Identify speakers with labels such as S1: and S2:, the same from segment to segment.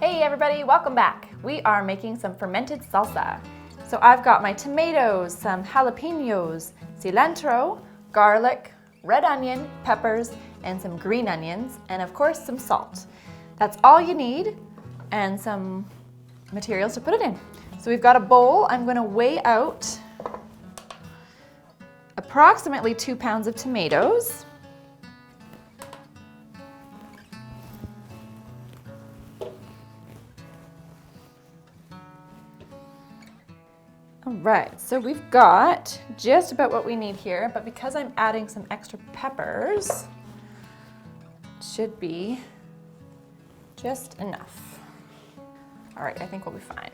S1: Hey everybody, welcome back. We are making some fermented salsa. So I've got my tomatoes, some jalapenos, cilantro, garlic, red onion, peppers, and some green onions, and of course some salt. That's all you need, and some materials to put it in. So we've got a bowl. I'm going to weigh out approximately 2 pounds of tomatoes. All right, so we've got just about what we need here, but because I'm adding some extra peppers, it should be just enough. All right, I think we'll be fine.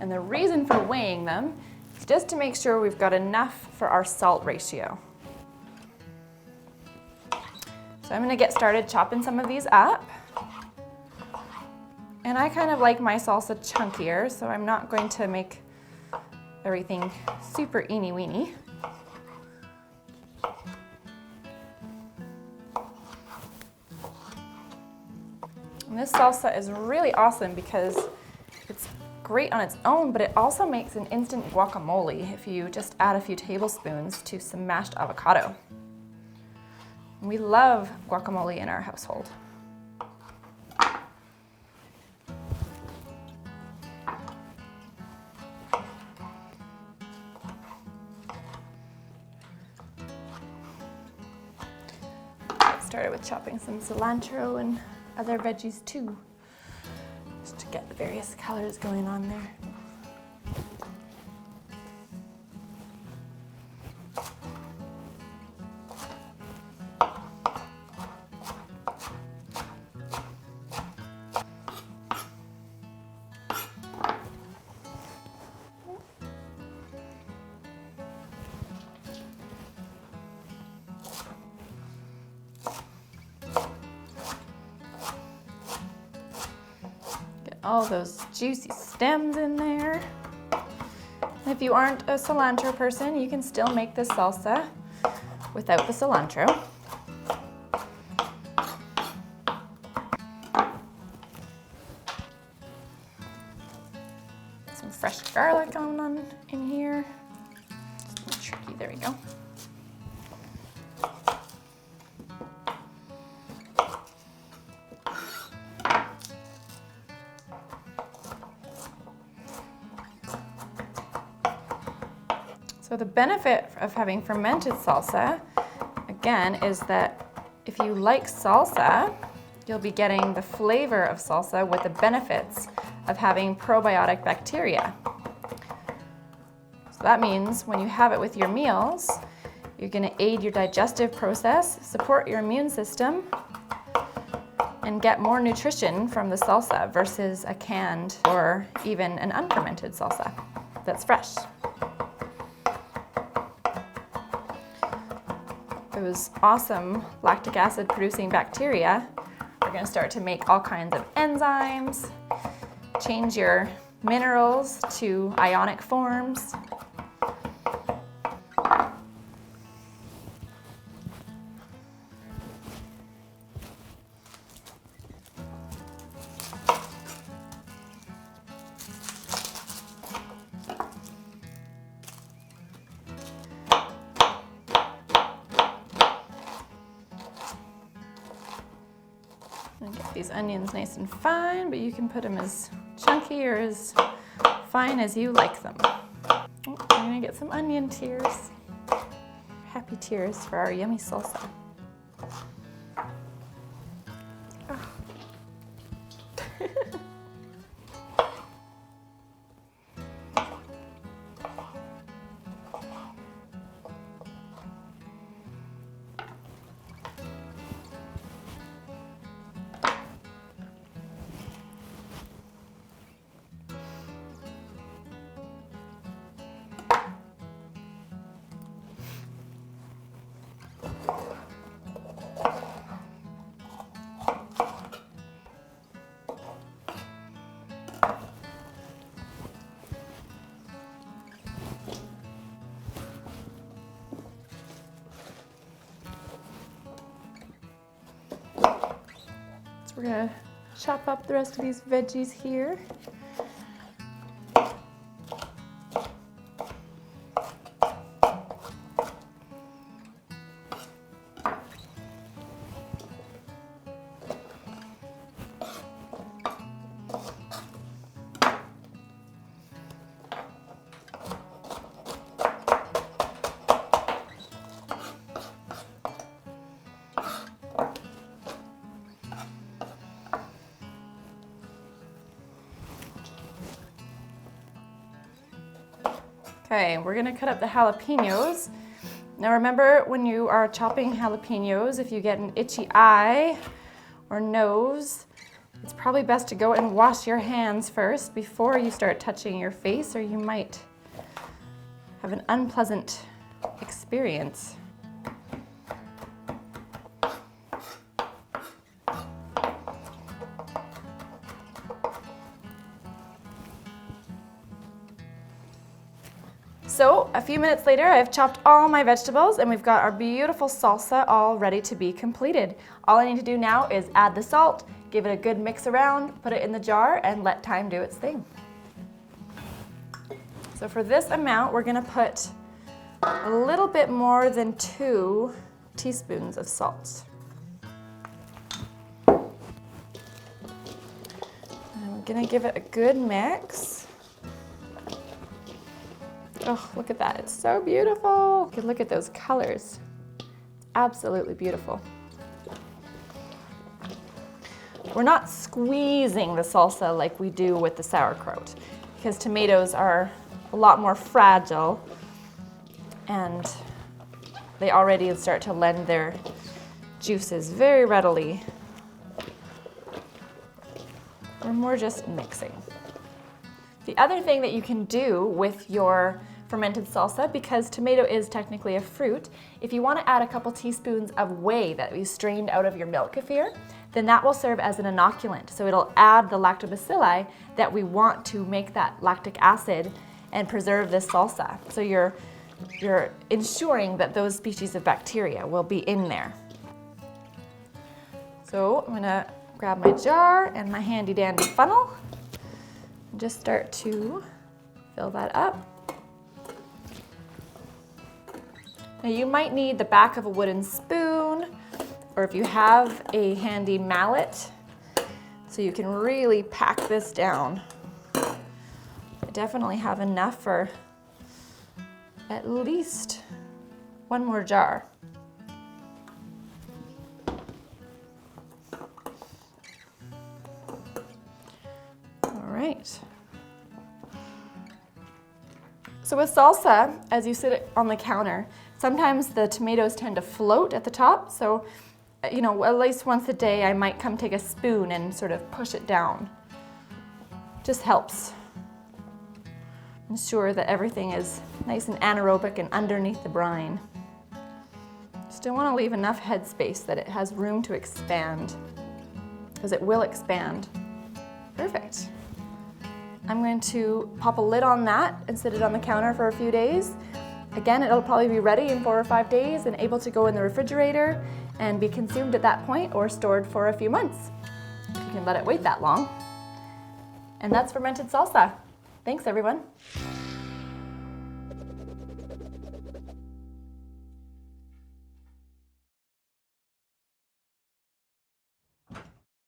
S1: And the reason for weighing them is just to make sure we've got enough for our salt ratio. So I'm gonna get started chopping some of these up. And I kind of like my salsa chunkier, so I'm not going to make everything super eeny weeny. And this salsa is really awesome because it's great on its own, but it also makes an instant guacamole if you just add a few tablespoons to some mashed avocado. And we love guacamole in our household. Started with chopping some cilantro and other veggies too, just to get the various colors going on there. All those juicy stems in there. If you aren't a cilantro person, you can still make this salsa without the cilantro. Some fresh garlic in here. It's a little tricky, there we go. So the benefit of having fermented salsa, again, is that if you like salsa, you'll be getting the flavor of salsa with the benefits of having probiotic bacteria. So that means when you have it with your meals, you're going to aid your digestive process, support your immune system, and get more nutrition from the salsa versus a canned or even an unfermented salsa that's fresh. Those awesome lactic acid producing bacteria are going to start to make all kinds of enzymes, change your minerals to ionic forms. And get these onions nice and fine, but you can put them as chunky or as fine as you like them. Oh, I'm gonna get some onion tears. Happy tears for our yummy salsa. Oh. We're gonna chop up the rest of these veggies here. Okay, we're gonna cut up the jalapenos. Now remember, when you are chopping jalapenos, if you get an itchy eye or nose, it's probably best to go and wash your hands first before you start touching your face, or you might have an unpleasant experience. So a few minutes later, I've chopped all my vegetables and we've got our beautiful salsa all ready to be completed. All I need to do now is add the salt, give it a good mix around, put it in the jar, and let time do its thing. So for this amount, we're gonna put a little bit more than 2 teaspoons of salt. And we're gonna give it a good mix. Oh, look at that, it's so beautiful. You can look at those colors. Absolutely beautiful. We're not squeezing the salsa like we do with the sauerkraut, because tomatoes are a lot more fragile and they already start to lend their juices very readily. We're more just mixing. The other thing that you can do with your fermented salsa, because tomato is technically a fruit, if you want to add a couple teaspoons of whey that you strained out of your milk kefir, then that will serve as an inoculant. So it'll add the lactobacilli that we want to make that lactic acid and preserve this salsa. So you're ensuring that those species of bacteria will be in there. So I'm gonna grab my jar and my handy dandy funnel and just start to fill that up. Now you might need the back of a wooden spoon, or if you have a handy mallet, so you can really pack this down. I definitely have enough for at least one more jar. All right. So with salsa, as you sit on the counter, sometimes the tomatoes tend to float at the top, so at least once a day I might come take a spoon and sort of push it down. Just helps ensure that everything is nice and anaerobic and underneath the brine. Still want to leave enough headspace that it has room to expand, because it will expand. Perfect. I'm going to pop a lid on that and sit it on the counter for a few days. Again, it'll probably be ready in 4 or 5 days and able to go in the refrigerator and be consumed at that point, or stored for a few months, if you can let it wait that long. And that's fermented salsa. Thanks, everyone.